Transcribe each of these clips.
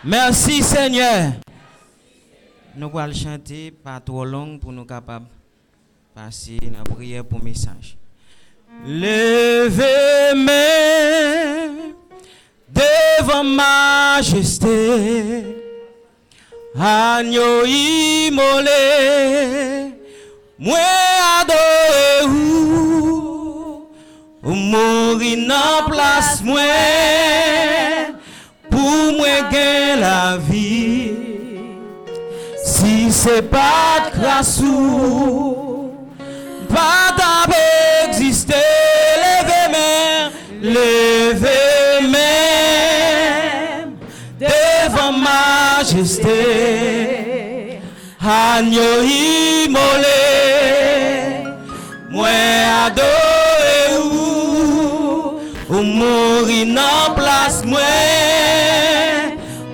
Merci Seigneur. Nous allons chanter pas trop long pour nous capables passer la prière pour message. Levez main devant majesté, agneau immolé, moi adore ou mourir dans place moi pour moi gagner la vie. Si c'est pas de grâce ou pas d'exister, levez même devant majesté, agneau immolé, moi adore ou mourir dans place moi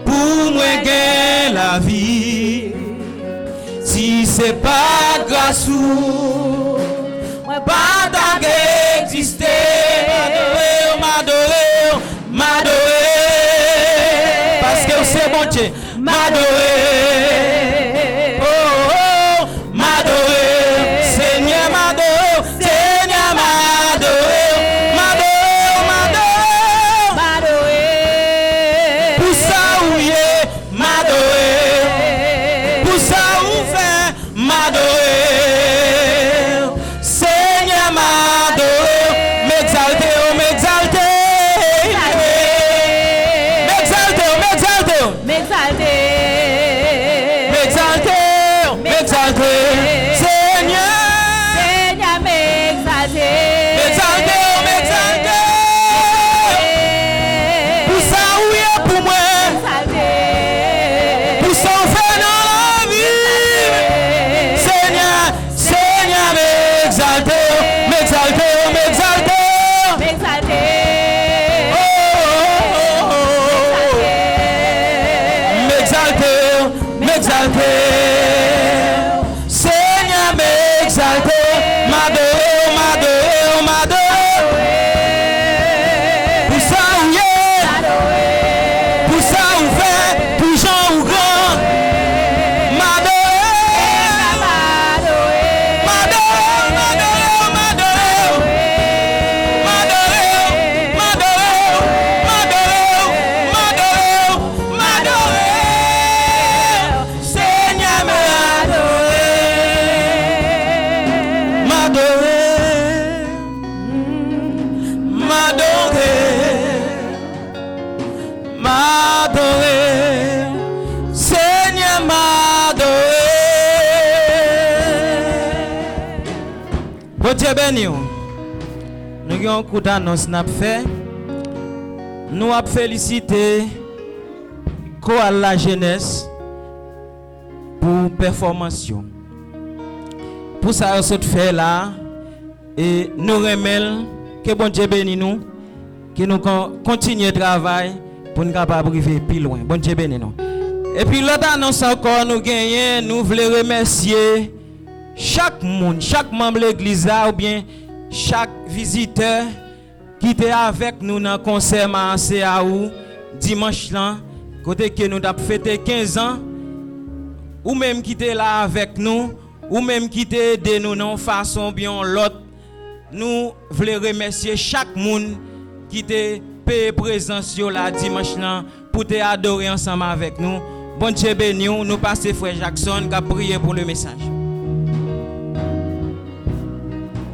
pour moi gagner la vie. Si c'est pas grâce ou pas d'exister, m'adorer, parce que c'est bon Dieu, m'adorer, oh, oh, m'adorer, Seigneur m'adorer, Seigneur m'adorer, m'adorer, pour ça où y est, m'adorer, pour ça où fait, m'adorer, Seigneur m'adorer, m'exalter, oh m'exalter. Seigneur m'exalter, m'adorer, m'adorer, m'adorer. Pour ça où y est, pour ça où fait, pour gens ou grand, m'adorer, m'adorer, m'adorer, Dieu béni. Nous avons un coup d'annonce fait. Nous avons félicité la jeunesse pour performance. Pour ça, ce fait là, et nous remercions que bon Dieu béni nous, que nous continuons le travail pour nous capables arriver plus loin. Bon Dieu béni nous. Et puis l'autre annonce encore, nous gagnons, nous voulons remercier chaque monde, chaque membre de l'église ou bien chaque visiteur qui était avec nous dans le concert à CAO dimanche là, côté que nous avons fêté 15 ans, ou même qui était là avec nous, ou même qui était aidé nous dans façon bien l'autre. Nous voulons remercier chaque monde qui était payé présence là dimanche là pour te adorer ensemble avec nous. Bon Dieu béni, nous passons frère Jackson qui a prié pour le message.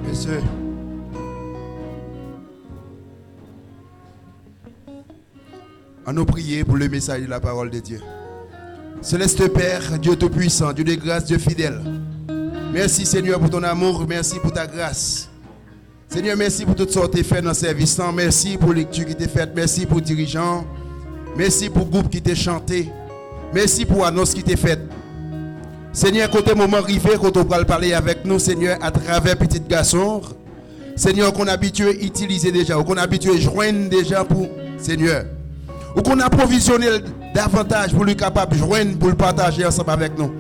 Messieurs, à nous prier pour le message de la parole de Dieu. Céleste Père, Dieu Tout-Puissant, Dieu de grâce, Dieu fidèle. Merci Seigneur pour ton amour, merci pour ta grâce. Seigneur, merci pour toutes sortes de faits dans le service. Merci pour lecture qui t'est faite, merci pour dirigeants, merci pour groupe qui t'est chanté, merci pour annonce qui t'est faite. Seigneur, quand le moment arrivé, quand on va parler avec nous, Seigneur, à travers petit garçon, Seigneur, qu'on a habitué à utiliser déjà, ou qu'on a habitué à joindre déjà pour Seigneur, ou qu'on a provisionné davantage pour lui capable de joindre, pour le partager ensemble avec nous.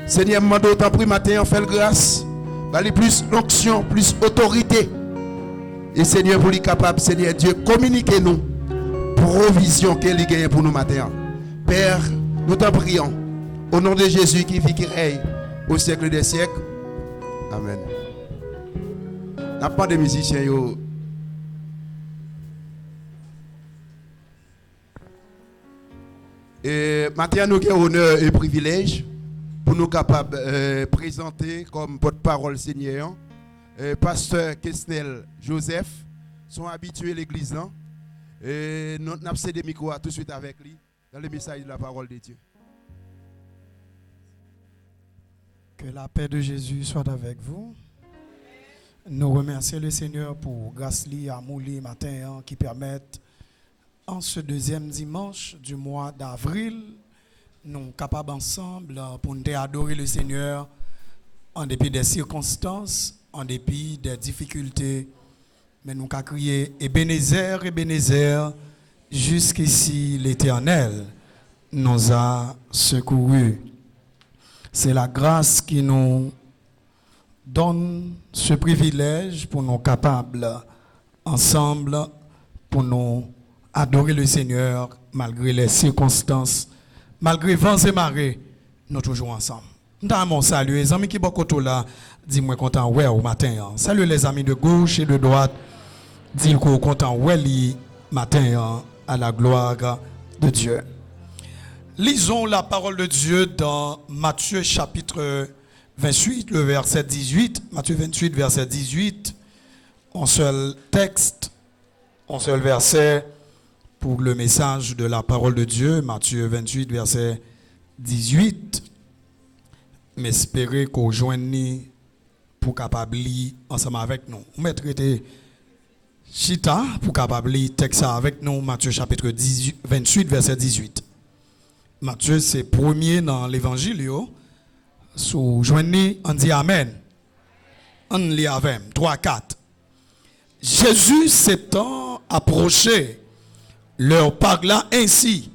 Seigneur, je demande autant pour matin, fait grâce, aller plus l'onction, plus autorité. Et Seigneur, pour lui capable, Seigneur Dieu, communiquez-nous provision qu'elle gagne pour nous matin. Père, nous t'en prions. Au nom de Jésus qui vit, qui règne au siècle des siècles. Amen. N'a pas de musiciens. Yo. Et maintenant, nous avons honneur et privilège pour nous capables de présenter comme porte-parole Seigneur pasteur Kesnel Joseph, sont habitués à l'église. Non? Et nous avons cédé le micro tout de suite avec lui dans le message de la parole de Dieu. Que la paix de Jésus soit avec vous. Nous remercions le Seigneur pour grâce li, amour li, matin qui permettent en ce deuxième dimanche du mois d'avril, nous sommes capables ensemble pour nous adorer le Seigneur en dépit des circonstances, en dépit des difficultés. Mais nous avons crié Ebenezer, Ebenezer, jusqu'ici l'Éternel nous a secourus. C'est la grâce qui nous donne ce privilège pour nous capables ensemble pour nous adorer le Seigneur malgré les circonstances, malgré vents et marées, nous toujours ensemble. Nous avons salué les amis qui sont là, dis-moi content ouais au matin. Salut les amis de gauche et de droite, dis-moi content ouais le matin à la gloire de Dieu. Lisons la parole de Dieu dans Matthieu chapitre 28, le verset 18. Matthieu 28, verset 18. Un seul texte, un seul verset pour le message de la parole de Dieu. Matthieu 28, verset 18. M'espérer qu'on joigne pour capable lire ensemble avec nous. On va traiter Chita pour capable lire texte avec nous. Matthieu chapitre 28, verset 18. Matthieu, c'est premier dans l'évangile. Sous joignez, on dit Amen. On lit avec 3, 4. Jésus s'étant approché, leur parla ainsi.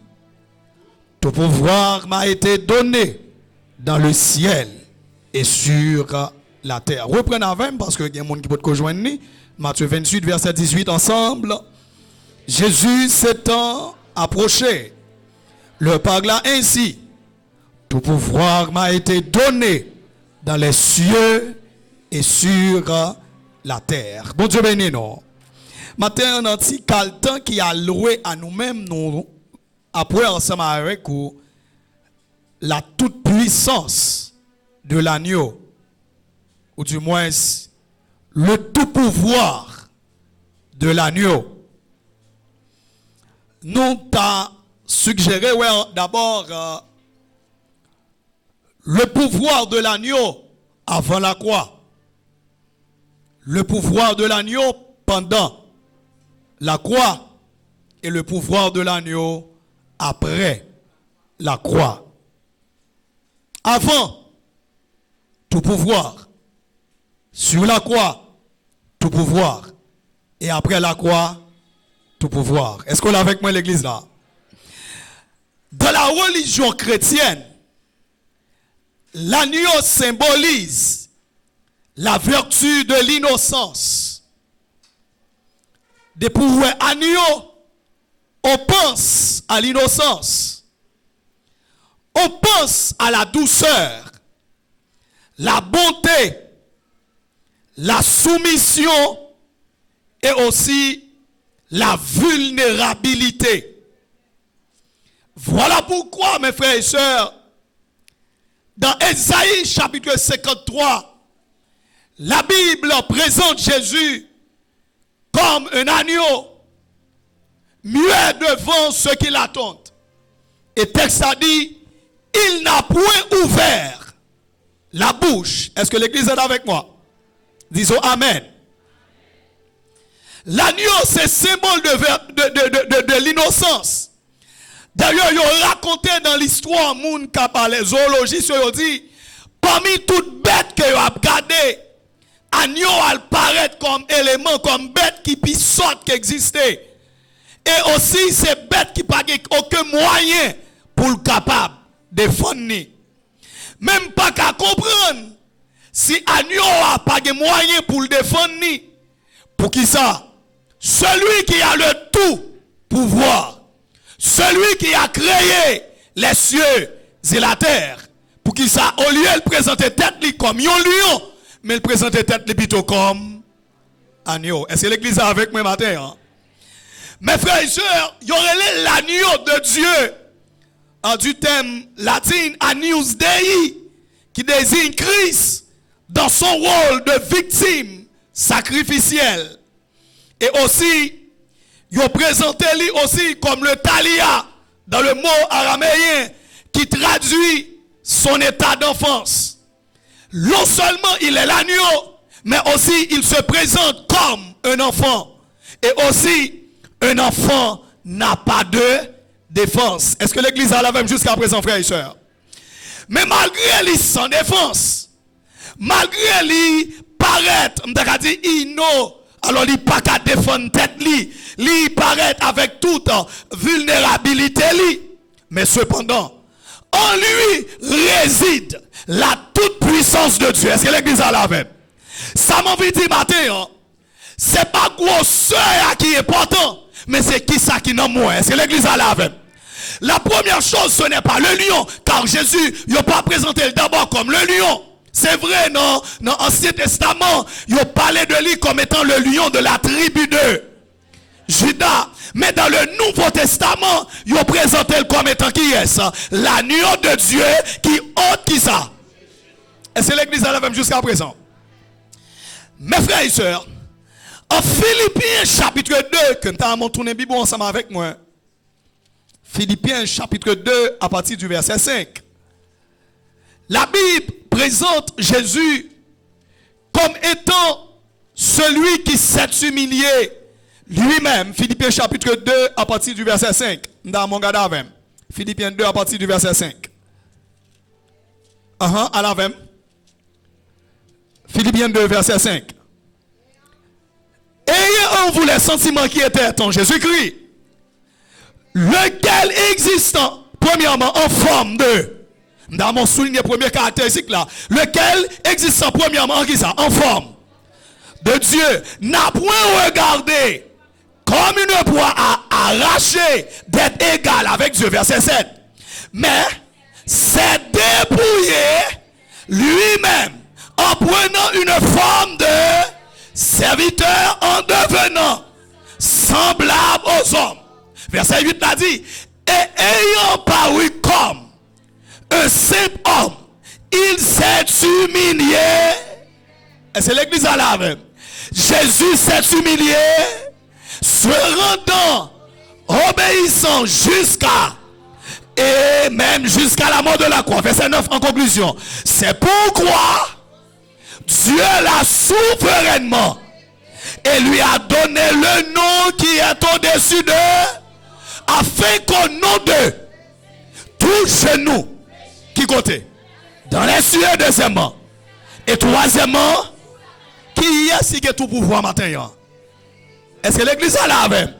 Tout pouvoir m'a été donné dans le ciel et sur la terre. Reprenez avec parce que il y a des gens qui peuvent rejoindre. Matthieu 28, verset 18 ensemble. Jésus s'étant approché, leur parla ainsi. Tout pouvoir m'a été donné dans les cieux et sur la terre. Bon Dieu béni nous. Maintenant, on a un petit temps qui a loué à nous-mêmes, nous, après ensemble avec vous, la toute puissance de l'agneau, ou du moins le tout pouvoir de l'agneau. Nous t'a suggéré d'abord le pouvoir de l'agneau avant la croix, le pouvoir de l'agneau pendant la croix et le pouvoir de l'agneau après la croix. Avant, tout pouvoir. Sur la croix, tout pouvoir. Et après la croix, tout pouvoir. Est-ce qu'on est avec moi l'église là? Dans la religion chrétienne, l'agneau symbolise la vertu de l'innocence. Depuis agneau, on pense à l'innocence. On pense à la douceur, la bonté, la soumission et aussi la vulnérabilité. Voilà pourquoi, mes frères et sœurs, dans Ésaïe chapitre 53, la Bible présente Jésus comme un agneau muet devant ceux qui l'attendent. Et le texte a dit, il n'a point ouvert la bouche. Est-ce que l'église est avec moi? Disons Amen. L'agneau, c'est symbole de l'innocence. D'ailleurs, ils ont raconté dans l'histoire, moun qui parlé zoologistes, ils ont dit, parmi toutes bêtes que vous avez regardées, agneau apparaît comme élément, comme bête qui puis sorte qui existait. Et aussi, c'est bête qui n'a aucun moyen pour le capable de défendre. Même pas qu'à comprendre si agneau n'a pas de moyen pour le défendre. Pour qui ça? Celui qui a le tout pouvoir, celui qui a créé les cieux et la terre. Pour qu'il ça, au lieu de présenter tête comme un lion, mais il présente tête plutôt comme agneau. Est-ce que l'église est avec moi matin? Hein? Mes frères et sœurs, il y aurait l'agneau de Dieu en du thème latin Agnus Dei qui désigne Christ dans son rôle de victime sacrificielle. Et aussi, il présenté lui aussi comme le talia dans le mot araméen qui traduit son état d'enfance. Non seulement il est l'agneau, mais aussi il se présente comme un enfant. Et aussi, un enfant n'a pas de défense. Est-ce que l'église a la même jusqu'à présent, frères et sœurs? Mais malgré lui sans défense, malgré lui paraît, m'ta dit alors il pas qu'à défendre tête lui paraît avec toute vulnérabilité lui. Mais cependant, en lui réside la toute puissance de Dieu. Est-ce que l'église a la même? Ça m'a envie de dire matin, c'est pas grosseur qui est important, mais c'est qui ça qui n'a moins. Est-ce que l'église a la même? La première chose, ce n'est pas le lion, car Jésus, il n'a pas présenté d'abord comme le lion. C'est vrai, non, dans l'Ancien Testament, il a parlé de lui comme étant le lion de la tribu de Juda. Mais dans le Nouveau Testament, il a présenté comme étant qui est ça? L'agneau de Dieu qui ôte qui ça? Et c'est l'église à la même jusqu'à présent. Mes frères et sœurs, en Philippiens chapitre 2, que nous avons tourné Bible ensemble avec moi. Philippiens chapitre 2 à partir du verset 5. La Bible présente Jésus comme étant celui qui s'est humilié lui-même. Philippiens chapitre 2 à partir du verset 5. Dans mon gars d'avem. Philippiens 2 à partir du verset 5. À l'avem. Philippiens 2 verset 5. Ayez en vous les sentiments qui étaient en Jésus-Christ, lequel existant premièrement en forme de, dans mon souligné première caractéristique là, lequel existant premièrement en qui ça? En forme de Dieu, n'a point regardé comme une proie à arracher d'être égal avec Dieu, verset 7, mais s'est dépouillé lui-même en prenant une forme de serviteur, en devenant semblable aux hommes. Verset 8 l'a dit, et ayant paru comme un simple homme, il s'est humilié. Et c'est l'église à la même. Jésus s'est humilié, se rendant obéissant jusqu'à, et même jusqu'à la mort de la croix. Verset 9 en conclusion. C'est pourquoi Dieu l'a souverainement et lui a donné le nom qui est au-dessus de, afin qu'au nom de tout genou qui côté dans les cieux, deuxièmement, et troisièmement, qui est ce qui a tout pouvoir matin? Est-ce que l'église a la même?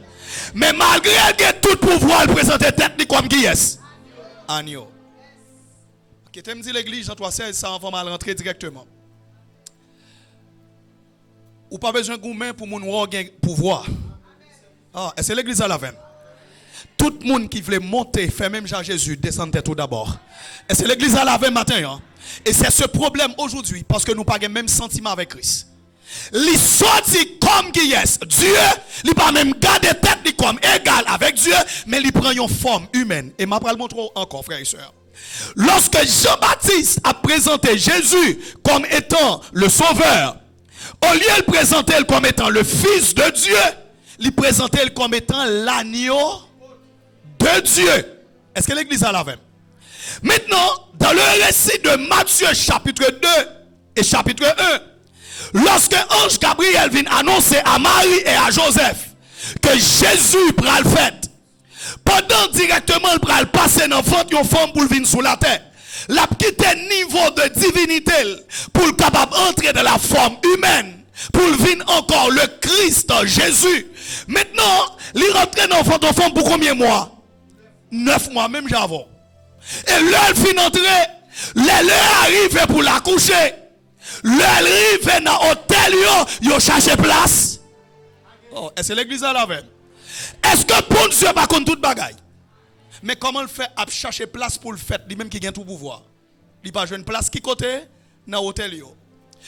Mais malgré que tout pouvoir le présenter tête comme qui est? Agneau. Qui t'aime dit l'église en 3:16, ça va mal rentrer directement. Ou pas besoin de gourmet pour mon pouvoir. Est-ce que l'église a la même? Tout le monde qui voulait monter, faire même Jean Jésus, descendait tout d'abord. Est-ce que l'église a la même matin? Et c'est ce problème aujourd'hui, parce que nous n'avons pas le même sentiment avec Christ. Il sortit comme qui est Dieu, il pas même garder tête comme égal avec Dieu, mais il prend une forme humaine. Et je vais le montrer encore, frères et sœurs. Lorsque Jean-Baptiste a présenté Jésus comme étant le sauveur, au lieu de présenter comme étant le fils de Dieu, il présentait comme étant l'agneau de Dieu. Est-ce que l'église a la même? Maintenant, dans le récit de Matthieu chapitre 2 et chapitre 1, lorsque l'ange Gabriel vient annoncer à Marie et à Joseph que Jésus prend le fait, pendant directement il prend le passer dans le ventre d'une femme pour venir sous la terre, la petite niveau de divinité pour le capable entrer dans la forme humaine, pour venir encore le Christ Jésus. Maintenant, il rentre dans le ventre d'une femme pour combien de mois? 9 mois même j'avais. Et l'heure fin d'entrer, l'heure arrive pour la coucher. L'heure arrive dans l'hôtel, yo cherche place. Est-ce que l'église a la même? Est-ce que pour Dieu pas contre toute bagaille? Mais comment le fait à chercher place pour le fait, lui-même qui gagne tout pouvoir. Il pas une place qui côté dans l'hôtel yo.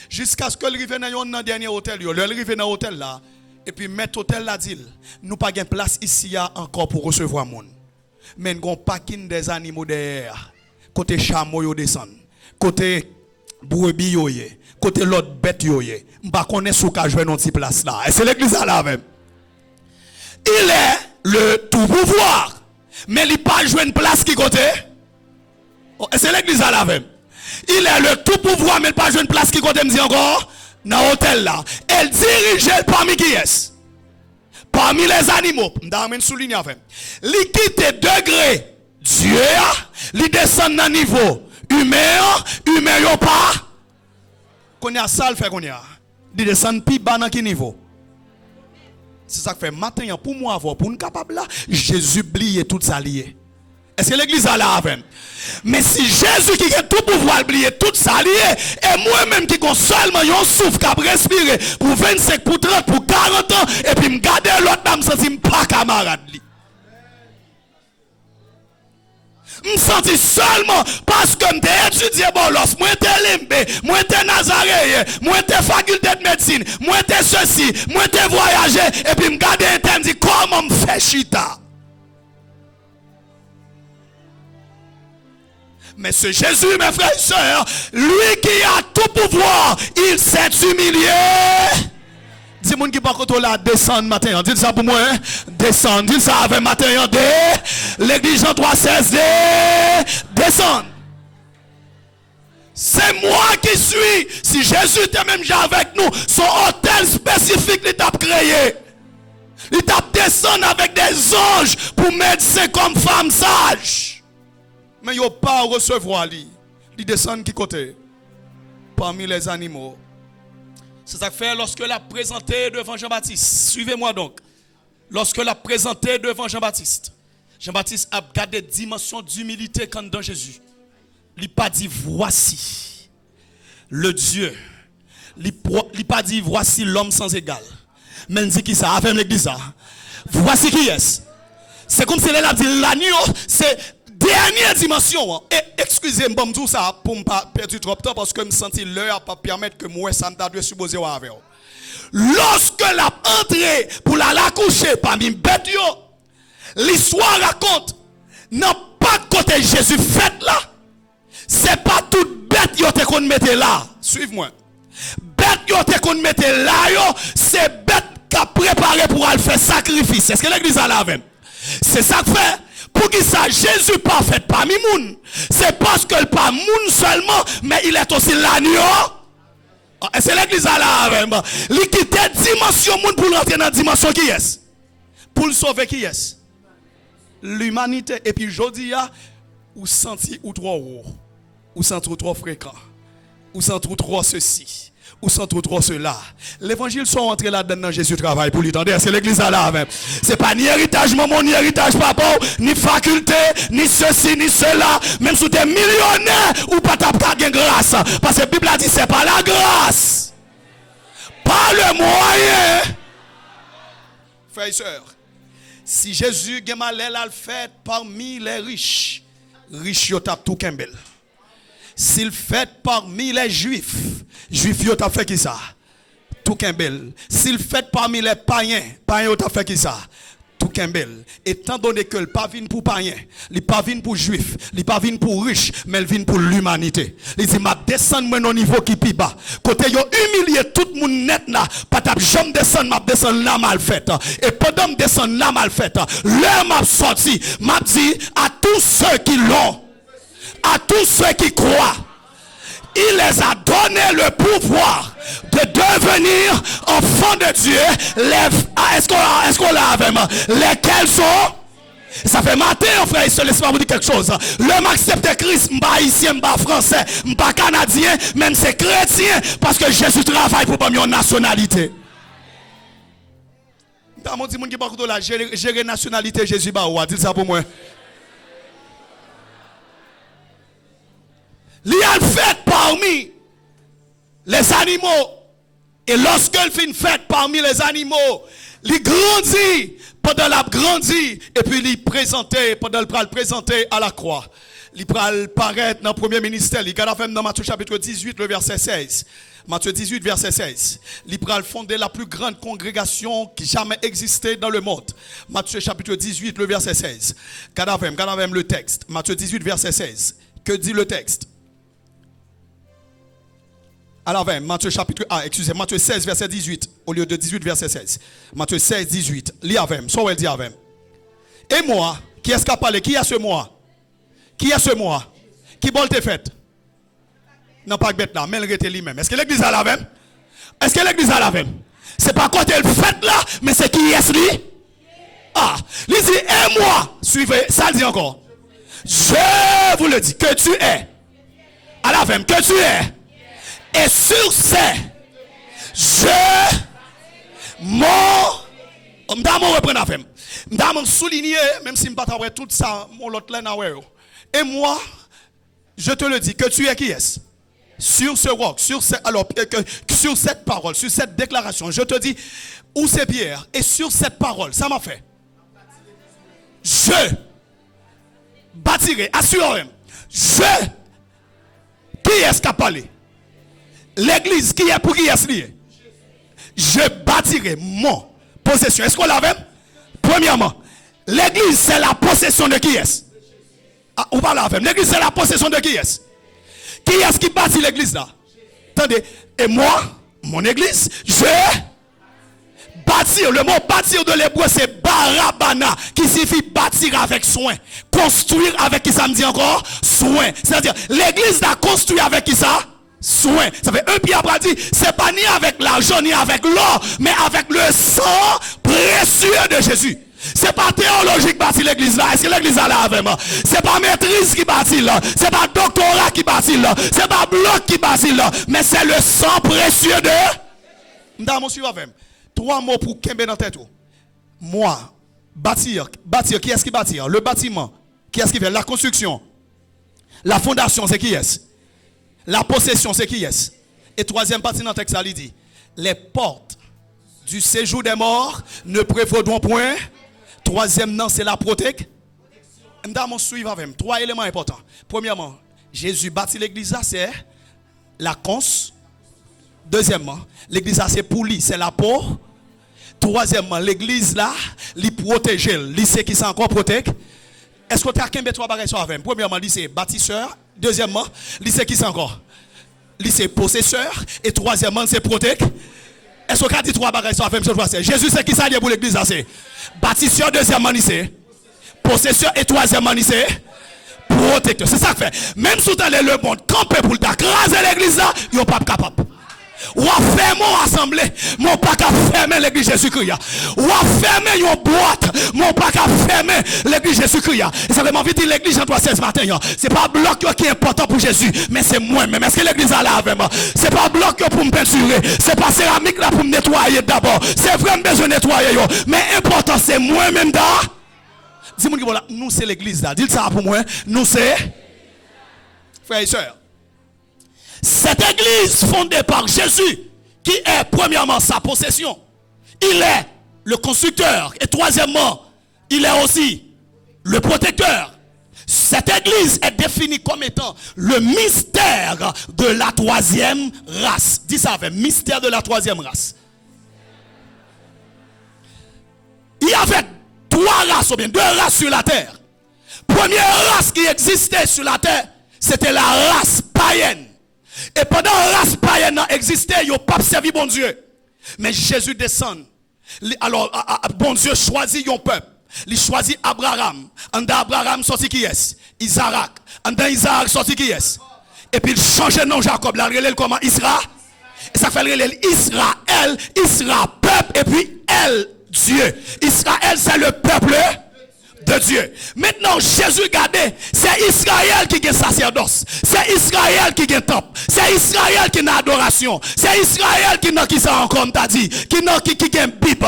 Jusqu'à ce que le rive dans un dernier hôtel yo, le rive dans l'hôtel là et puis mettre hôtel là dit, nous pas gagne place ici encore pour recevoir monde. Mais nous pas des animaux derrière. Côté chameau yo descend. Côté brebis yo yé, côté l'autre bête yo yé. M'pa connaît sou ka jouer dans cette place là. Et c'est l'église là même. Il est le tout pouvoir. Mais il pas jouer une place qui côté. Oh, et c'est l'église là même. Il est le tout pouvoir mais il pas jouer une place qui côté me dit encore dans l'hôtel là. Elle dirige parmi qui est? Parmi les animaux. M'damène souligner avec. Li quitte degré Dieu, li descend dans niveau humain yo pas. Qu'on a ça le fait qu'on a. Li descend plus bas dans quel niveau? C'est ça que fait matin pour moi avoir pour nous capable là Jésus oublier tout ça lié. Est-ce que l'église a là avec? Mais si Jésus qui a tout pouvoir oublier tout ça lié et moi-même qui con seulement un souffle qui a respiré pour 25 pour 30 pour 40 ans et puis me garder l'autre dame senti pas camarade li. Me senti seulement parce que m'étais étudié bolos, moi était limbe, moi était nazaréen, moi était faculté de médecine, moi était ceci, moi était voyagé et puis me garder un temps dit comment me fait chita. Mais ce Jésus, mes frères et sœurs, lui qui a tout pouvoir, il s'est humilié. Dis moun qui pas contre là descendre matin, dites ça pour moi, hein? Descendre, dites ça avec matin, l'église Jean 3:16, descendre. C'est moi qui suis. Si Jésus était même déjà avec nous, son hôtel spécifique il t'a créé. Il t'a descendu avec des anges pour médecins comme femmes sages. Mais il n'a pas recevoir lui. Il descend qui côté? Parmi les animaux. C'est ça que fait lorsque l'a présenté devant Jean-Baptiste. Suivez-moi donc. Lorsque l'a présenté devant Jean-Baptiste, Jean-Baptiste a gardé dimension d'humilité quand dans Jésus. Il n'a pas dit voici le Dieu. Il n'a pas dit voici l'homme sans égal. Mais il dit qui ça avec l'église. Voici qui est. C'est comme si elle a dit l'agneau, c'est dernière dimension. Et excusez-moi tout ça pour ne pas perdre trop de temps parce que je me sens l'heure pas permettre que moi ça me doit supposer avec. Lorsque la entrée pour la coucher parmi bête yo, l'histoire raconte non pas côté Jésus fait là. C'est pas toute bête yo te qu'on mette là. Suive-moi. Bête yo te qu'on mette là yo, c'est bête qui a préparé pour aller faire sacrifice. Est-ce que l'église a la même? C'est ça que fait. Pour qui ça Jésus pas fait parmi moun. C'est parce que pas moun seulement, mais il est aussi l'agneau. Et c'est l'église à la même. Il quitte dimension moun pour rentrer dans la dimension qui est. Pour le sauver qui est. L'humanité. Et puis jodi ya, ou senti ou trop haut. Ou senti ou trop fréquent. Ou senti ou trop ceci. Ou senti ou trop cela. L'évangile sont entrés là-dedans, Jésus travaille pour lui. C'est l'église à la même. C'est pas ni héritage maman, ni héritage papa, ni faculté, ni ceci, ni cela. Même si tu es millionnaire, ou pas ta grâce. Parce que la Bible a dit, c'est pas la grâce. Pas le moyen. Frères et sœurs, si Jésus a malé la fait parmi les riches, riches yo tap tout kembel. S'il fait parmi les juifs, juifs yo tap fait qui ça? Tout kembel. S'il fait parmi les païens, païens yo tap fait qui ça? Tout kembel. Étant donné que le pas vient pour païens, il pas vient pour juifs, il pas vient pour riches, mais il vient pour l'humanité. Il dit m'a descendre au niveau qui pi bas. Côté yo humilier tout le monde net là, pas tap jamais descendre, m'a descendre là mal fait. Et pendant me descendre là mal fait, l'heure m'a sorti, m'a dit à tous ceux qui l'ont, à tous ceux qui croient, il les a donné le pouvoir de devenir enfants de Dieu. Est-ce qu'on l'a avec moi? Lesquels sont? Ça fait matin, frère, laissez-moi vous dire quelque chose. L'homme accepte Christ, m'pas haïtien, m'pas français, m'pas canadien, même c'est chrétien, parce que Jésus travaille pour une nationalité. Dans mon dit, qui parle de la gérer nationalité, Jésus, dites ça pour moi. Il a fait parmi les animaux. Et lorsqu'il fait une fête parmi les animaux, Il grandit pendant la grandit et puis il présentait pendant le présenter à la croix. Il pral paraître dans le premier ministère. Il a fait dans Matthieu chapitre 18 le verset 16. Matthieu 18 verset 16. Il pral fonder la plus grande congrégation qui jamais existé dans le monde. Matthieu chapitre 18 le verset 16. Regardez le texte. Matthieu 18 verset 16. Que dit le texte? Alors, Matthieu 16 verset 18 au lieu de 18 verset 16. Matthieu 16 18. Lis avec, soit elle dit avec. Et moi, qui est-ce qui a parlé? Qui est ce moi? Qui est ce moi? Qui bol te fait? Non, pas bête là, mais elle était lui-même. Est-ce que l'église a la même? Est-ce que l'église a la même? C'est pas quand elle fait là, mais c'est qui est lui? Ah, il dit, et moi, suivez, ça le dit encore. Je vous le dis, que tu es. À la même, que tu es. Et sur ces, m'dam souligner, même si m'pas t'avoir tout ça, mon l'autre là na ouais. Et moi, je te le dis, que tu es qui est? Sur ce roc, sur cette parole, sur cette déclaration, je te dis, où c'est Pierre? Et sur cette parole, ça m'a fait. Je bâtirai, assurez-moi, qui est-ce qui a parlé? L'église qui est pour qui est lié? Je bâtirai mon possession. Est-ce qu'on l'a même? Premièrement, l'église c'est la possession de qui est? Ah, on parle avec. L'église c'est la possession de qui est? Qui est-ce qui bâtit l'église là? Attendez, et moi, mon église, je bâtir. Le mot bâtir de l'hébreu c'est barabana, qui signifie bâtir avec soin. Construire avec qui ça me dit encore? Soin. C'est-à-dire, l'église a construit avec qui ça? Soin. Ça fait un Pierre a dit, c'est pas ni avec l'argent ni avec l'or, mais avec le sang précieux de Jésus. C'est pas théologique bâti l'église là. Est-ce que l'église là vraiment? C'est pas maîtrise qui bâtit là. C'est pas doctorat qui bâtit là. C'est pas bloc qui bâtit là. Mais c'est le sang précieux de. M'dame, suivez avec. 3 mots pour Kembe dans tête. Moi, bâtir, qui est-ce qui bâtit? Le bâtiment. Qui est-ce qui fait? La construction. La fondation, c'est qui est-ce? La possession, c'est qui est-ce? Et troisième partie dans le texte, il dit, les portes du séjour des morts ne prévaudront point. Troisième nom, c'est la protection. Nous suivre avec 3 éléments importants. Premièrement, Jésus bâtit l'église, c'est la cons. Deuxièmement, l'église, c'est pour lui, c'est la peau. Troisièmement, l'église là, il protège, il sait qui s'est encore protège. Est-ce que tu as qu'un 3 bagages sur avec? Premièrement, il c'est bâtisseur. Deuxièmement, il c'est qui c'est encore? Il c'est possesseur. Et troisièmement, c'est protège. Est-ce que tu as dit 3 bagages sur avec? Jésus c'est qui ça pour l'église là, c'est bâtisseur. Deuxièmement, il c'est possesseur. Et troisièmement, il c'est protecteur. C'est ça que fait. Même si tu as le monde campé pour t'accraser l'église là, ils sont pas capable. Ou à fermer mon assemblée, mon pas qu'à fermer l'église Jésus-Christ. Ou à fermer une boîte, mon pas qu'à fermer l'église Jésus-Christ. Et ça veut m'envie de dire l'église en 3-16 matin. C'est pas bloc qui est important pour Jésus, mais c'est moi-même. Est-ce que l'église a là avec moi? C'est pas bloc pour me peinturer, c'est pas céramique là pour me nettoyer d'abord. C'est vraiment besoin de nettoyer. Mais important, c'est moi-même là. Dis-moi que voilà, nous c'est l'église là. Dites ça pour moi. Nous c'est frères et sœurs. Cette église fondée par Jésus, qui est premièrement sa possession, il est le constructeur. Et troisièmement, il est aussi le protecteur. Cette église est définie comme étant le mystère de la 3e race. Dis ça avec, mystère de la 3e race. Il y avait 3 races, ou bien 2 races sur la terre. Première race qui existait sur la terre, c'était la race païenne. Et pendant la race païenne existait, il n'y a pas servi bon Dieu. Mais Jésus descend. Alors, bon Dieu choisit un peuple. Il choisit Abraham. En d'Abraham sorti qui est? Isaac. En d'Isaac sorti qui est? Et puis il change le nom Jacob. La relève comment? Israël. Et ça fait le Israël, peuple, et puis elle, Dieu. Israël, c'est le peuple de Dieu. Maintenant, Jésus, regardez, c'est Israël qui est sacerdoce. C'est Israël qui est temple. C'est Israël qui a adoration. C'est Israël qui n'a qui ça encore, t'as dit. Qui a Bible.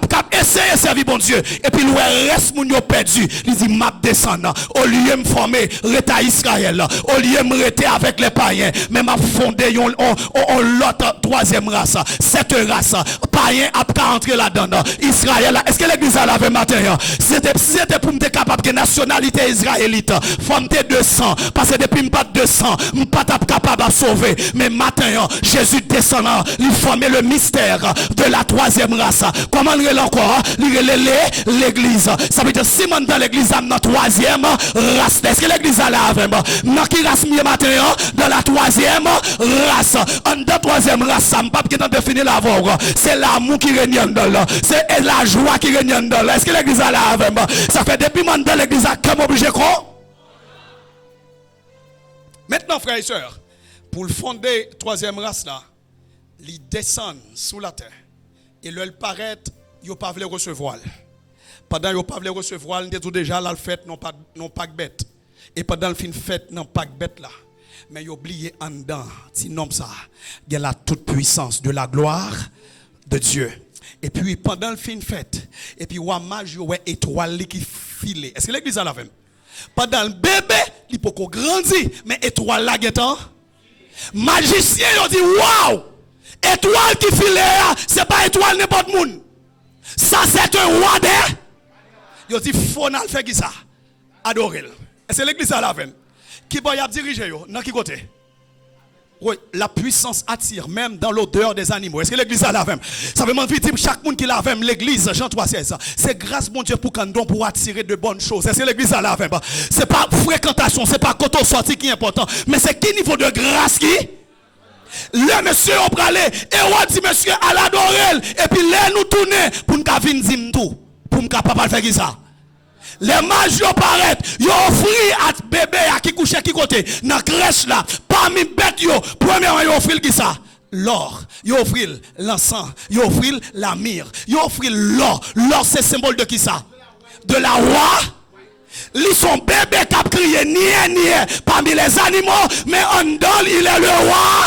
Cap, essayez servir bon Dieu. Et puis, le reste, moun yo perdu. Il dit, map descend. Au lieu de me former, reta Israël. Au lieu de me rester avec les païens. Mais m'a fondé l'autre troisième race. Cette race, païen a pas entré là-dedans. Israël, est-ce que l'église a lavé matin? Si c'était pour me capable de nationalité israélite, forme 200. Parce que depuis pas 200, je ne pas capable de sauver. Mais matin, Jésus descendant, il formait le mystère de la troisième race. Comment il encore? Il l'église. Ça veut dire, si dans l'église, dans la troisième race. Est-ce que l'église a lavé? Dans qui race mieux matin? Dans la troisième race. En la troisième race, ça ne peut pas définir la voix. C'est l'amour qui règne dans là. C'est la joie qui règne dans là. Est-ce que l'église a lavé? Ça fait depuis maintenant l'église a comme obligé quoi? Maintenant, frères et sœurs, pour le fonder troisième race là, ils descendent sous la terre et leur paraît, ils ne pas voulu recevoir. Pendant qu'ils ne pas voulu recevoir, ils tout déjà la fête non pas bête. Et pendant le fin fête non pas bête là, mais ils oublié en dedans, si nom ça, il y a la toute puissance de la gloire de Dieu. Et puis pendant le fin fête, et puis wa mage ouais étoile qui filait. Est-ce que l'église a la même? Pendant le bébé, il peut grandir, mais étoile là guetant. Magicien il dit waouh! Étoile qui filait, c'est pas étoile n'importe monde. Ça c'est un roi d'air. Il dit faut n'al faire qui ça. Adorer. Est-ce que l'église a la même? Qui va y diriger yo? Dans qui côté? Oui, la puissance attire même dans l'odeur des animaux. Est-ce que l'église a la même? Ça veut dire chaque monde qui la même, l'église, Jean 3,16. C'est grâce mon Dieu pour qu'on donne pour attirer de bonnes choses. Est-ce que l'église a la même? C'est pas fréquentation, c'est pas quand on sortit qui est important, mais c'est quel niveau de grâce qui? Le monsieur on pralé et on dit monsieur à l'adorer et puis là nous tourner pour nous venir dire tout pour nous capable faire ça. Les mages paraissent, ils offrent à bébé à qui couche qui côté dans crèche là parmi bête yo premièrement ils offrent qui ça l'or, ils offrent l'encens, ils offrent la myrrhe, ils offrent l'or. L'or c'est symbole de qui ça? De la roi. Ils sont bébés qui a crié niais parmi les animaux mais en dedans il est le roi.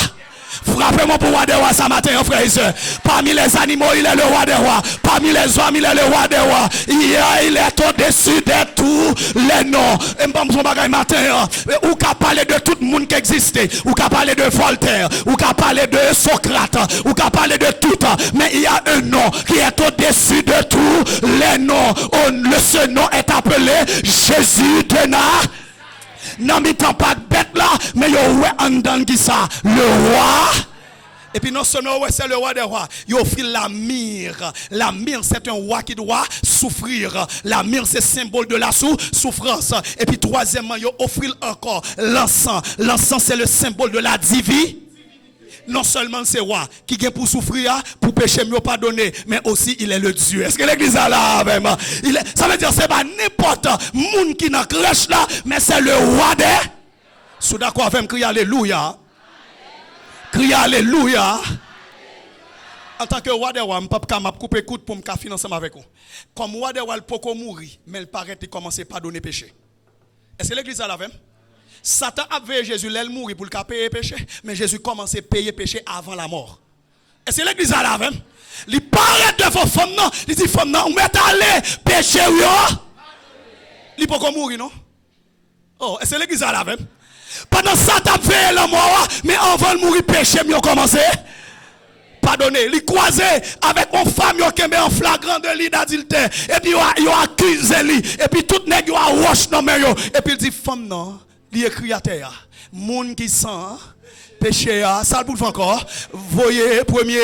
Frappez-moi pour le roi des rois ce matin, frères et sœurs. Parmi les animaux, il est le roi des rois. Parmi les hommes, il est le roi des rois. Il est au-dessus de tous les noms. Et je matin, ou qu'à parler de tout le monde qui existait, ou qu'à parler de Voltaire, ou qu'à parler de Socrate, ou qu'à parler de tout. Mais il y a un nom qui est au-dessus de tous les noms. Ce nom est appelé Jésus de Nazareth. Non, mais t'en pas de bête là, mais yo ouais en dedans qui ça, le roi. Et puis non seulement ouais, c'est le roi des rois, il offre la myrrhe. La myrrhe c'est un roi qui doit souffrir. La myrrhe c'est symbole de la souffrance. Et puis troisièmement, il offre encore l'encens. L'encens c'est le symbole de la divinité. Non seulement c'est roi qui vient pour souffrir, pour pécher mieux pardonner, mais aussi il est le Dieu. Est-ce que l'église a là vraiment? Ça veut dire c'est pas n'importe monde qui n'a crèche là, mais c'est le roi des. Sous d'accord avec me crier alléluia. Crier alléluia. En tant que roi des rois, je ne peux pas couper coude pour me financer avec vous. Comme roi des rois, il peut mourir, mais il paraît qu'il commence à pardonner péché. Est-ce que l'église a la même? Satan a veillé Jésus, il mourit pour le payer péché, mais Jésus commence à payer péché avant la mort. Est-ce que l'église a la même? Il paraît de vos femmes, non? Il dit, femmes, non, vous êtes allé péché, oui, il peut mourir, non? Oh, est-ce que l'église a la même? Pendant Satan a veillé la mort, mais avant de mourir péché, mieux commencé. Pardonnez, il croisé avec une femme qui est en flagrant de lit d'adultère, et puis il a accusé lui, et puis tout le monde a roche dans mes et puis il dit, femme, non? Il écrit à terre, monde qui sent péché, ça le encore, voyez, premier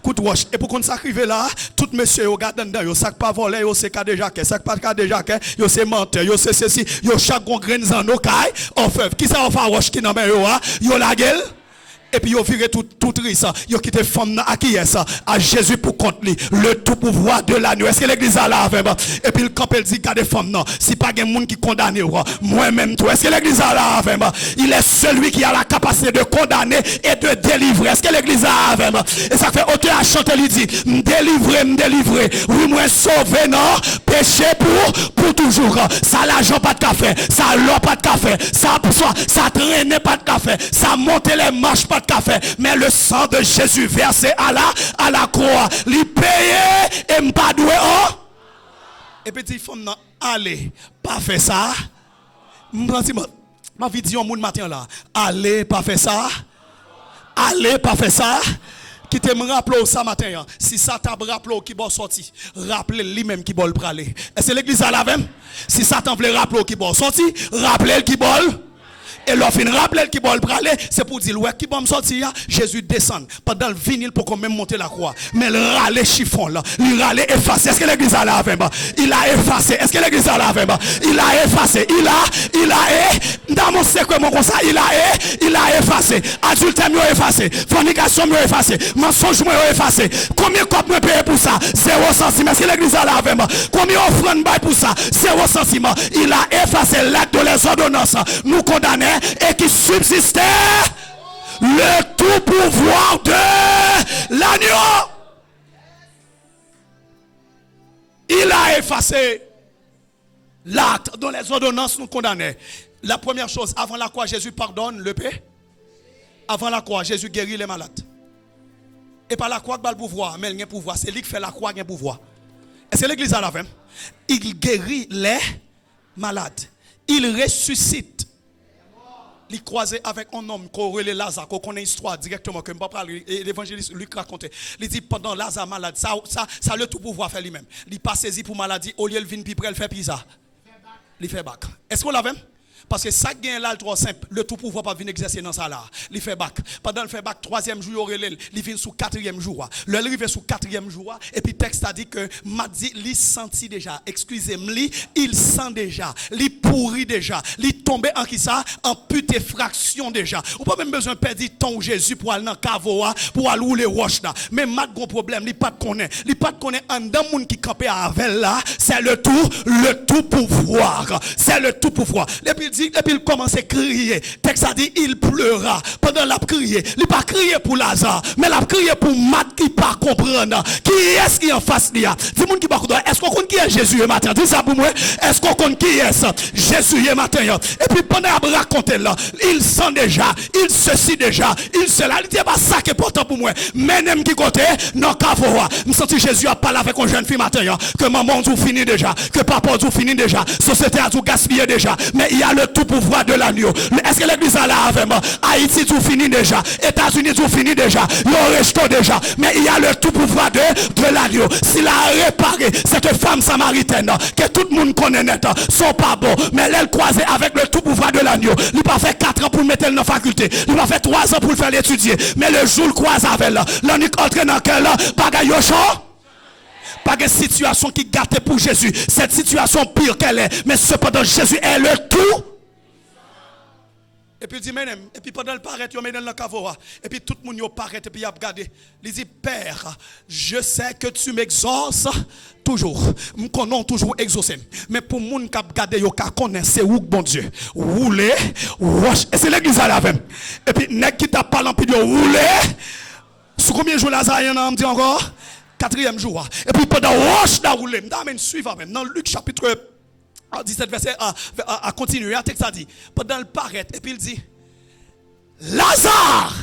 coup de roche. Et pour qu'on s'arrive là, tout monsieur regarde dedans, yo sac pas volé, yo c'est cadé jaquet, sac pas cadé jaquet, yo c'est menteur, yo c'est ceci, yo chaque gon grain dans nos cailles, on fait, qui ça on fait roche qui n'a pas yo la gueule? Et puis, ils ont viré tout triste. Ils ont quitté femme à qui est ça? À Jésus pour contre lui. Le tout pouvoir de l'agneau. Est-ce que l'église a là avec? Et puis, le camp, elle dit, gardez femme, non. Si pas un monde qui condamne, moi-même, tout. Est-ce que l'église a là avec? Il est celui qui a la capacité de condamner et de délivrer. Est-ce que l'église a avec? Et ça fait auteur à chanter, il dit, me délivrer. Oui, moi, sauver, non. Péché pour toujours. Ça, l'argent, pas de café. Ça, l'eau, pas de café. Ça traîner, pas de café. Ça monter les marches, pas de café, mais le sang de Jésus versé à la croix, lui payer et m'pas doué oh. Et puis dit femme non, allez, pas faire ça. Ma vidéo mon matin là, allez, pas faire ça. Allez, pas faire ça. Qui te me rappelle ça matin, si ça t'a rappelé qui va sorti, rappelez lui-même qui va le praler. Est-ce que l'église a la même? Si ça t'en veut rappeler qui va sorti, rappelez qui va. Et l'offre rappelle qui va le praler, c'est pour dire ouais qui va me sortir, Jésus descend pendant le vinyle pour quand même monter la croix. Mais le râler chiffon là, le râler effacé. Est-ce que l'église a là avec moi? Il a effacé. Est-ce que l'église a là avec moi? Il a effacé. Il a dans mon secret mon comme ça, il a effacé. Adultère mieux effacé, fornication mieux effacé, mensonge mieux effacé. Combien de copes me payer pour ça? 0 centime. Est-ce que l'église a là avec moi? Combien offrande bail pour ça? 0 centime. Il a effacé l'acte de les ordonnances. Nous condamnons et qui subsistait le tout pouvoir de l'agneau. Il a effacé l'acte dont les ordonnances nous condamnaient. La première chose, avant la croix, Jésus pardonne le péché. Avant la croix, Jésus guérit les malades. Et par la croix, il a le pouvoir, mais il n'y a pas pouvoir. C'est lui qui fait la croix, il y a pouvoir. Et c'est l'église à la fin. Il guérit les malades. Il ressuscite. Il croisé avec un homme qu'on relève Lazare, qu'on connaît l'histoire directement, que je ne peux pas parler, et l'évangéliste Luc racontait. Il dit pendant Lazare malade, ça le tout pouvoir faire lui-même. Il pas saisi pour maladie, au lieu de venir plus près, il fait pizza. Il fait bac. Est-ce qu'on l'a vu? Parce que ça gagne là le trop simple, le tout pouvoir pas venir exercer dans ça là. Il fait bac. Pendant le fait bac, 3e jour, il vient sous 4e jour. Le arrivé sous 4e jour, et puis le texte a dit que m'a dit, il sentit déjà, excusez-moi, il sent déjà, il pourrit déjà, il tombé en qui ça, en putréfaction déjà. Ou pas même besoin de perdre du temps Jésus pour aller dans le cavoa, pour aller rouler roche là. Mais m'a gros problème, il pas de connaître. Il pas de connaître un monde qui campait avec là, c'est le tout pouvoir. C'est le tout pouvoir. Et puis il commence à crier. Texte a dit il pleura. Pendant la crié, il n'a pas crié pour Lazare, mais il a crié pour Matt qui ne pas comprendre. Qui est-ce qui est en face de lui? Dis-moi qui pas comprendre. Est-ce qu'on connaît qui est Jésus et matin? Dis ça pour moi. Est-ce qu'on connaît qui est Jésus et matin? Et puis pendant qu'il raconte là, il sent déjà, il se sait déjà, il se là. Il dit pas ça qui est important pour moi. Mais n'aime qui côté, non qu'à voir. Je sens que Jésus a parlé avec une jeune fille matin, que maman tout fini déjà, que papa tout fini déjà, société a tout gaspillé déjà. Mais il y a le tout pouvoir de l'agneau. Est-ce que l'église a là avec moi? Haïti tout fini déjà. États-Unis tout fini déjà. Le resto déjà. Mais il y a le tout pouvoir de l'agneau. S'il a réparé cette femme samaritaine que tout le monde connaît net, sont pas bons. Mais elle croisée avec le tout pouvoir de l'agneau. Il n'a pas fait 4 ans pour le mettre dans la faculté. Il n'a pas fait 3 ans pour le faire l'étudier. Mais le jour le croise avec elle. L'unique entrée dans quel bagaille au champ. Pas de situation qui gâte pour Jésus. Cette situation pire qu'elle est. Mais cependant Jésus est le tout. Et puis il dit, et puis pendant le paraît, il met dans le caveau. Et puis tout le monde paraît et puis il a regardé. Il dit, Père, je sais que tu m'exauces toujours. Je connais toujours exaucé. Mais pour les gens qui regardent, ils connaissent c'est où bon Dieu. Rouler, wash. Et c'est l'église à la même. Et puis, nèg qui t'a parlé, puis de rouler. Sous combien de jours Lazare y en a, me dit encore? 4e jour. Et puis pendant wash da rouler. Je suivre même. Dans Luc chapitre 17 verset à continuer, un texte a dit, pendant le paraître, et puis il dit, Lazare,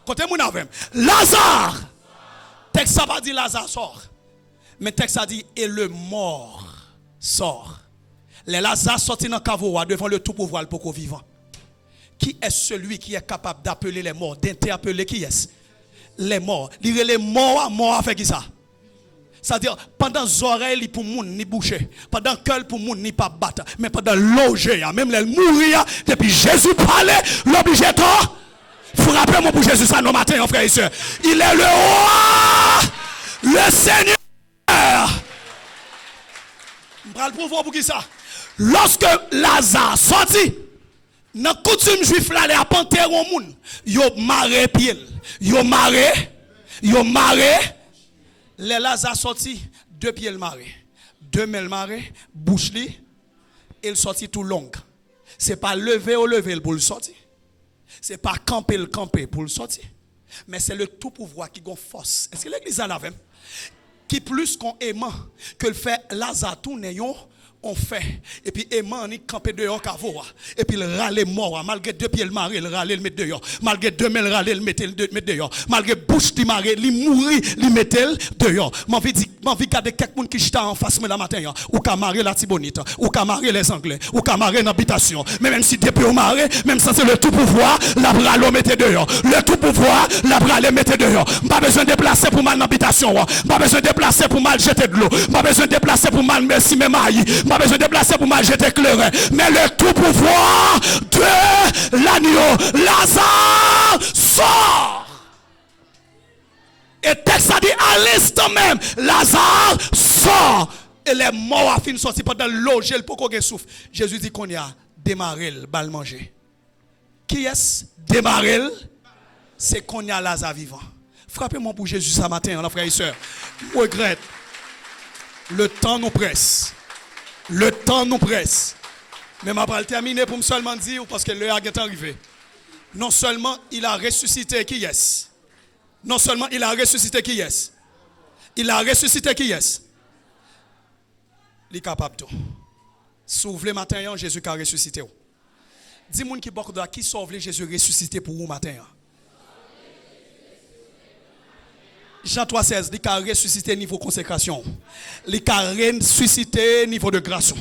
côté mon avem, Lazare, texte ça pas dit Lazare sort, mais texte a dit, et le mort sort. Les Lazare sorti dans le caveau devant le tout pouvoir pour qu'on vivant. Qui est celui qui est capable d'appeler les morts, d'interpeller qui est? Les morts. Lire les morts, mort fait qui ça? C'est-à-dire, pendant les oreilles pour moun ni boucher, pendant le cœur pour moun ni pas battre, mais pendant loger, même les mourir, depuis Jésus parlait, l'obligé de frapper mon pour Jésus ça nos matins, frères et sœurs. Il est le roi, le Seigneur. Je vais le pouvoir pour qui ça? Lorsque Lazare sortit, Dans coutume juif là, les panthère au monde, yo maré pied, yo maré, les Lazare sorti, 2 pieds le maré, 2 mains le maré, bouche li, il sorti tout long. C'est pas lever ou lever pour le sortir. C'est pas camper pour le sortir. Mais c'est le tout pouvoir qui a force. Est-ce que l'église a la même? Qui plus qu'on aimant que le fait Lazare tourner on fait et puis aimant il camper dehors cavo et puis il râler mort malgré 2 pieds le maré il râler le mettre dehors malgré 2 mains le râler le mettre dehors malgré bouche di maré il mourir il mettre dehors m'envie garder quelqu'un qui chita en face me la matin ou ka maré la tibonite ou ka maré les anglais ou ka maré dans habitation mais même si depuis au maré même ça c'est le tout pouvoir la bras le mettre dehors le tout pouvoir la bras le mettre dehors pas besoin de déplacer pour mal dans habitation pas besoin de déplacer pour mal jeter de l'eau pas besoin de déplacer pour mal merci mes mailles pas besoin de déplacer pour mal jeter clairin mais le tout pouvoir de l'agneau Lazare sort. Et texte a dit à l'instant même Lazare sort et les morts a fini sortir pendant l'eau gel pour qu'on souffle. Jésus dit qu'on y a démarré le bal manger. Qui est-ce démarré? C'est qu'on y a Lazare vivant. Frappez-moi pour Jésus ce matin, frères et sœurs. Je regrette. Le temps nous presse. Le temps nous presse. Mais je vais terminer pour me seulement dire, parce que l'heure est arrivée. Non seulement il a ressuscité qui est. Non seulement il a ressuscité qui est. Il a ressuscité qui est. Il est capable de tout. Sauve le matin, Jésus qui a ressuscité. Dis-moi qui sauve Jésus ressuscité pour vous matin. Jean 3,16, il a ressuscité niveau consécration. Il a ressuscité niveau de grâce.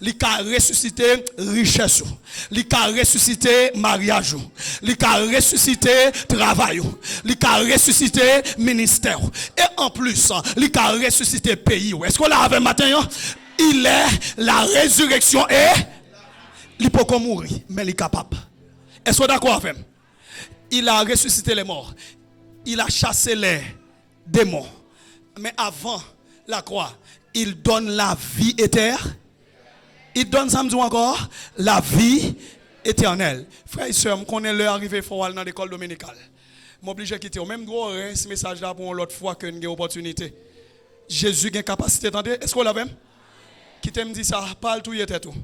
Il a ressuscité richesse. Il a ressuscité mariage. Il a ressuscité travail. Il a ressuscité ministère. Et en plus, il a ressuscité pays. Est-ce qu'on l'a avec matin? Il est la résurrection et il peut pas mourir, mais il est capable. Est-ce qu'on est d'accord avec? Il a ressuscité les morts. Il a chassé les démons. Mais avant la croix, il donne la vie éternelle. Il donne, ça me dit encore, la vie éternelle. Frères et sœurs, je connais l'heure arrivée dans l'école dominicale. Je m'oblige à quitter. Même gros, ce message-là pour l'autre fois que j'ai opportunité. Jésus a une capacité d'entendre. Est-ce qu'on l'a même? Qui te me dit ça, parle tout, il était tout.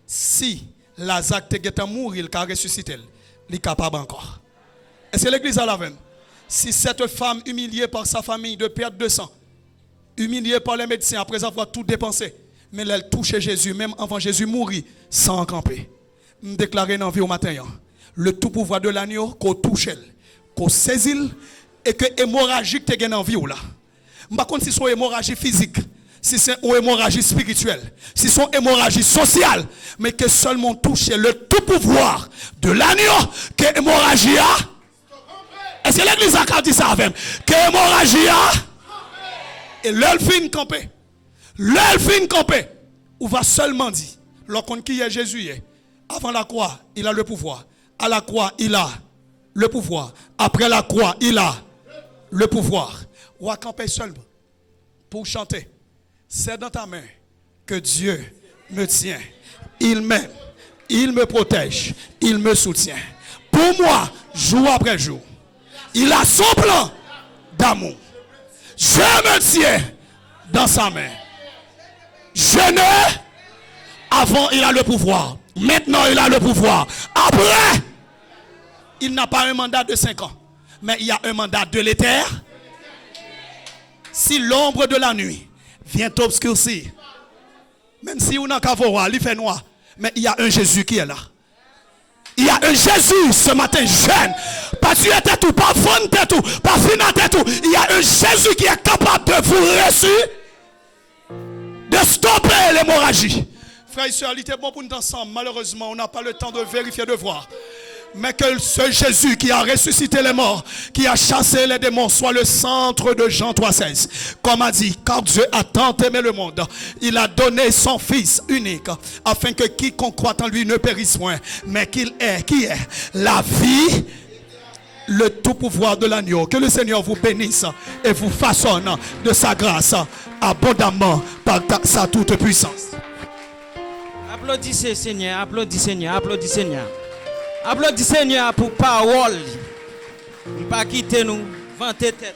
Si Lazare est mort, il a ressuscité, il est capable encore. Est-ce que l'église a la même? Si cette femme humiliée par sa famille de perte de sang, humiliée par les médecins après avoir tout dépensé, mais elle touche Jésus, même avant Jésus mourir, sans camper. Je déclare dans la vie au matin, le tout pouvoir de l'agneau, qu'on touche, qu'on saisit, et que hémorragique te gagne en vie là. Je ne sais pas si c'est une hémorragie physique, si c'est une hémorragie spirituelle, si c'est une hémorragie sociale, mais que seulement touche le tout pouvoir de l'agneau, que hémorragie a. Est-ce que l'église a dit ça avec? Que hémorragie a. Et l'elfine campé. L'elfine campé. On va seulement dire, lorsqu'on qui est Jésus, avant la croix, il a le pouvoir. À la croix, il a le pouvoir. Après la croix, il a le pouvoir. On va camper seulement pour chanter. C'est dans ta main que Dieu me tient. Il m'aime. Il me protège. Il me soutient. Pour moi, jour après jour. Il a son plan d'amour. Je me tiens dans sa main. Je ne. Avant, il a le pouvoir. Maintenant, il a le pouvoir. Après, il n'a pas un mandat de 5 ans. Mais il y a un mandat de l'éternité. Si l'ombre de la nuit vient t'obscurcir, même si on n'a qu'à voir, il fait noir. Mais il y a un Jésus qui est là. Il y a un Jésus ce matin jeune. Pas tu étais tout, pas fond tout, pas fin tout. Il y a un Jésus qui est capable de vous ressusciter, de stopper l'hémorragie. Frères et sœurs, il était bon pour nous ensemble. Malheureusement, on n'a pas le temps de vérifier, de voir. Mais que ce Jésus qui a ressuscité les morts, qui a chassé les démons, soit le centre de Jean 3,16. Comme a dit, car Dieu a tant aimé le monde, il a donné son Fils unique, afin que quiconque croit en lui ne périsse point, mais qu'il ait, qui est la vie, le tout pouvoir de l'agneau. Que le Seigneur vous bénisse et vous façonne de sa grâce abondamment par sa toute puissance. Applaudissez Seigneur, applaudissez Seigneur, applaudissez Seigneur. Applaudissez Seigneur pour parole. Ne pas quitter nous, vanter tête.